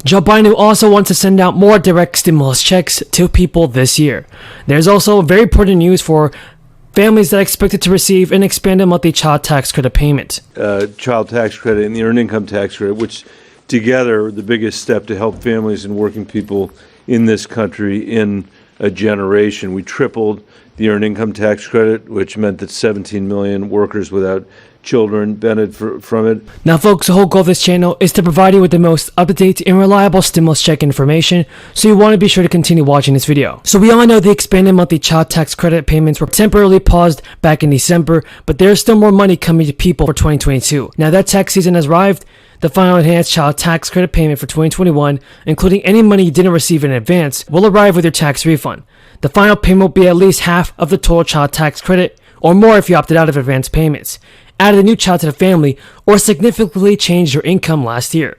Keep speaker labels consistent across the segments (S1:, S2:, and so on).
S1: Joe Biden also wants to send out more direct stimulus checks to people this year. There's also very important news for families that are expected to receive an expanded monthly child tax credit payment.
S2: Child tax credit and the earned income tax credit, which together are the biggest step to help families and working people in this country in a generation. We tripled the earned income tax credit, which meant that 17 million workers without children benefited from it.
S1: Now folks, the whole goal of this channel is to provide you with the most up-to-date and reliable stimulus check information, so you want to be sure to continue watching this video. So we all know the expanded monthly child tax credit payments were temporarily paused back in December, but there's still more money coming to people for 2022. Now that tax season has arrived. The final enhanced child tax credit payment for 2021, including any money you didn't receive in advance, will arrive with your tax refund. The final payment will be at least half of the total child tax credit, or more if you opted out of advance payments, added a new child to the family, or significantly changed your income last year.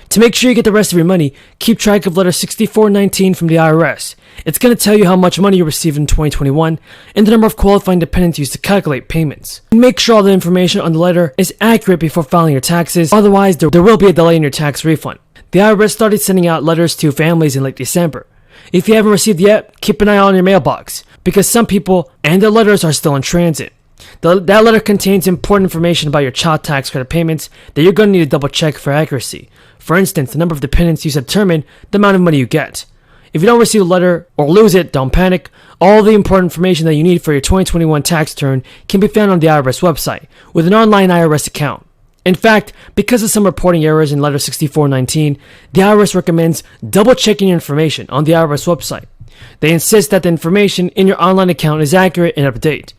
S1: To make sure you get the rest of your money, keep track of letter 6419 from the IRS. It's going to tell you how much money you received in 2021 and the number of qualifying dependents used to calculate payments. And make sure all the information on the letter is accurate before filing your taxes, otherwise there will be a delay in your tax refund. The IRS started sending out letters to families in late December. If you haven't received yet, keep an eye on your mailbox, because some people and their letters are still in transit. That letter contains important information about your child tax credit payments that you're going to need to double check for accuracy. For instance, the number of dependents used to determine the amount of money you get. If you don't receive a letter or lose it, don't panic. All the important information that you need for your 2021 tax return can be found on the IRS website with an online IRS account. In fact, because of some reporting errors in letter 6419, the IRS recommends double checking your information on the IRS website. They insist that the information in your online account is accurate and up to date.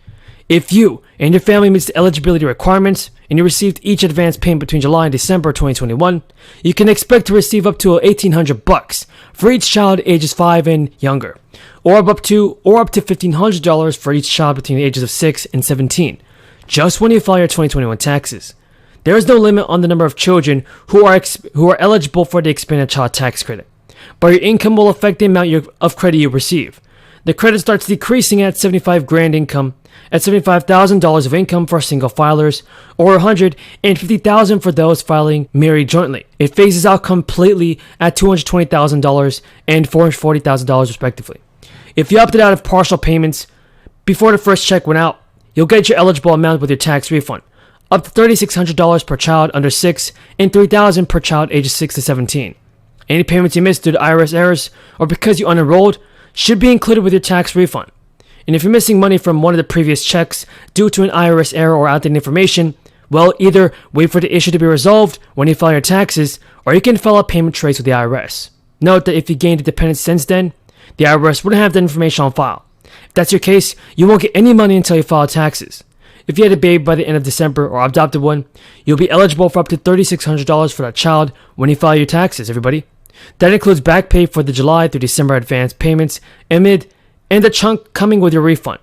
S1: If you and your family meets the eligibility requirements and you received each advance payment between July and December 2021, you can expect to receive up to $1,800 for each child ages 5 and younger, or up to $1,500 for each child between the ages of 6 and 17, just when you file your 2021 taxes. There is no limit on the number of children who are eligible for the expanded child tax credit, but your income will affect the amount of credit you receive. The credit starts decreasing at $75,000 income, at $75,000 of income for single filers, or $150,000 for those filing married jointly. It phases out completely at $220,000 and $440,000 respectively. If you opted out of partial payments before the first check went out, you'll get your eligible amount with your tax refund, up to $3,600 per child under 6 and $3,000 per child ages 6 to 17. Any payments you missed due to IRS errors or because you unenrolled should be included with your tax refund. And if you're missing money from one of the previous checks due to an IRS error or outdated information, well, either wait for the issue to be resolved when you file your taxes, or you can file a payment trace with the IRS. Note that if you gained a dependent since then, the IRS wouldn't have that information on file. If that's your case, you won't get any money until you file taxes. If you had a baby by the end of December or adopted one, you'll be eligible for up to $3,600 for that child when you file your taxes, everybody. That includes back pay for the July through December advance payments and the chunk coming with your refund.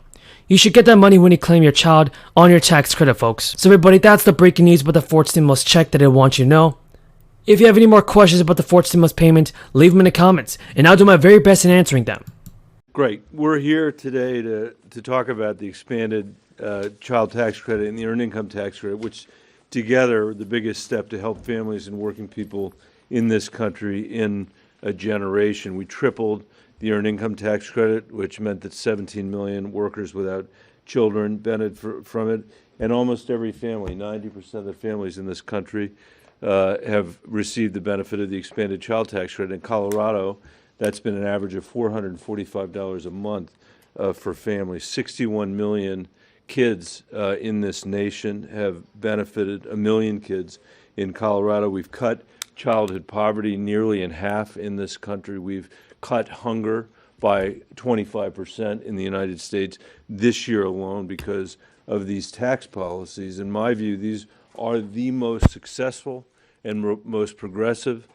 S1: You should get that money when you claim your child on your tax credit, folks. So everybody, that's the breaking news about the fourth stimulus check that I want you to know. If you have any more questions about the fourth stimulus payment, leave them in the comments, and I'll do my very best in answering them.
S2: Great. We're here today to talk about the expanded child tax credit and the earned income tax credit, which together are the biggest step to help families and working people in this country in a generation. We tripled the earned income tax credit, which meant that 17 million workers without children benefited from it, and almost every family, 90% of the families in this country, have received the benefit of the expanded child tax credit. In Colorado, that's been an average of $445 a month for families. 61 million kids in this nation have benefited, 1 million kids in Colorado. We've cut childhood poverty nearly in half in this country. We've cut hunger by 25% in the United States this year alone because of these tax policies. In my view, these are the most successful and most progressive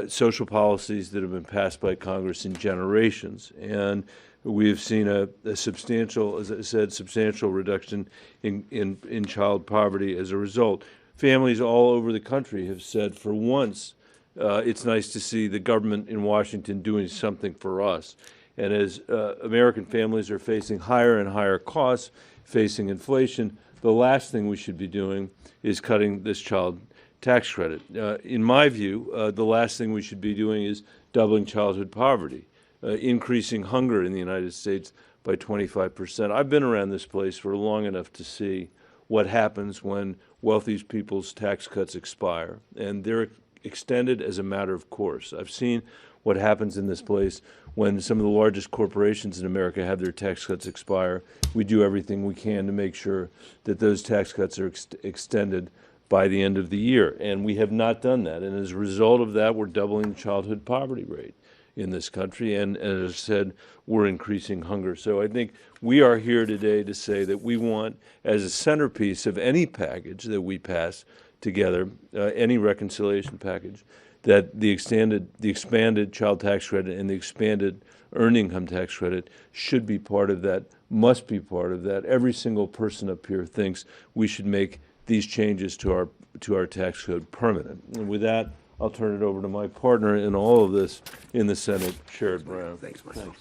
S2: social policies that have been passed by Congress in generations. And we've seen a substantial, as I said, substantial reduction in child poverty as a result. Families all over the country have said, for once, it's nice to see the government in Washington doing something for us. And as American families are facing higher and higher costs, facing inflation, the last thing we should be doing is cutting this child tax credit. In my view, the last thing we should be doing is doubling childhood poverty, increasing hunger in the United States by 25%. I've been around this place for long enough to see what happens when wealthy people's tax cuts expire, and they're extended as a matter of course. I've seen what happens in this place when some of the largest corporations in America have their tax cuts expire. We do everything we can to make sure that those tax cuts are extended by the end of the year, and we have not done that. And as a result of that, we're doubling the childhood poverty rate in this country, and as I said, we're increasing hunger. So I think we are here today to say that we want, as a centerpiece of any package that we pass together, any reconciliation package, that the expanded child tax credit and the expanded earned income tax credit should be part of that, must be part of that. Every single person up here thinks we should make these changes to our tax code permanent. And with that, I'll turn it over to my partner in all of this in the Senate, Sherrod Brown.
S3: Thanks, Mike.
S4: Thanks.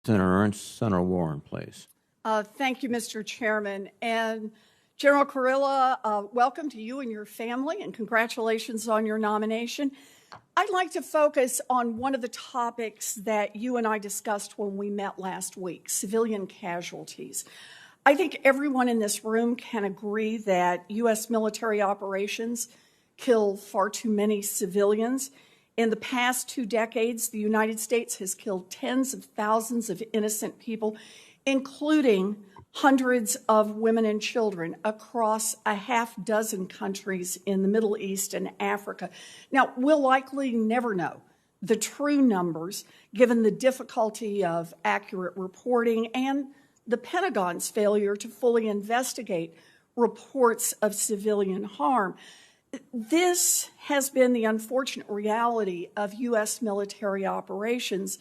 S4: Senator Ernst, Senator Warren, please.
S3: Thank you, Mr. Chairman. And General Kurilla, welcome to you and your family, and congratulations on your nomination. I'd like to focus on one of the topics that you and I discussed when we met last week, civilian casualties. I think everyone in this room can agree that U.S. military operations kill far too many civilians. In the past 2 decades, the United States has killed tens of thousands of innocent people, including hundreds of women and children across a half dozen countries in the Middle East and Africa. Now, we'll likely never know the true numbers, given the difficulty of accurate reporting and the Pentagon's failure to fully investigate reports of civilian harm. This has been the unfortunate reality of U.S. military operations,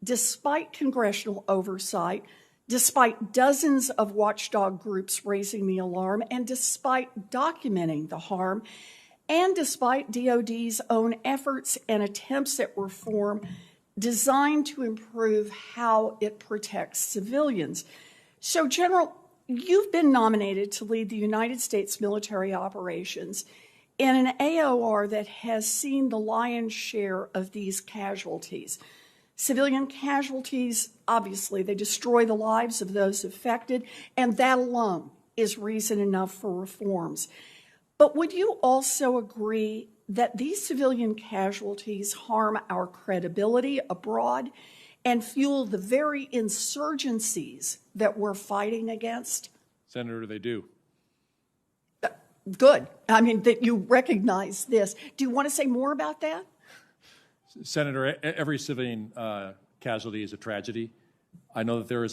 S3: despite congressional oversight, despite dozens of watchdog groups raising the alarm, and despite documenting the harm, and despite DOD's own efforts and attempts at reform designed to improve how it protects civilians. So, General, you've been nominated to lead the United States military operations in an AOR that has seen the lion's share of these casualties. Civilian casualties, obviously, they destroy the lives of those affected, and that alone is reason enough for reforms. But would you also agree that these civilian casualties harm our credibility abroad and fuel the very insurgencies that we're fighting against?
S5: Senator, they do.
S3: Good. I mean, that you recognize this. Do you want to say more about that?
S5: Senator, every civilian casualty is a tragedy. I know that there is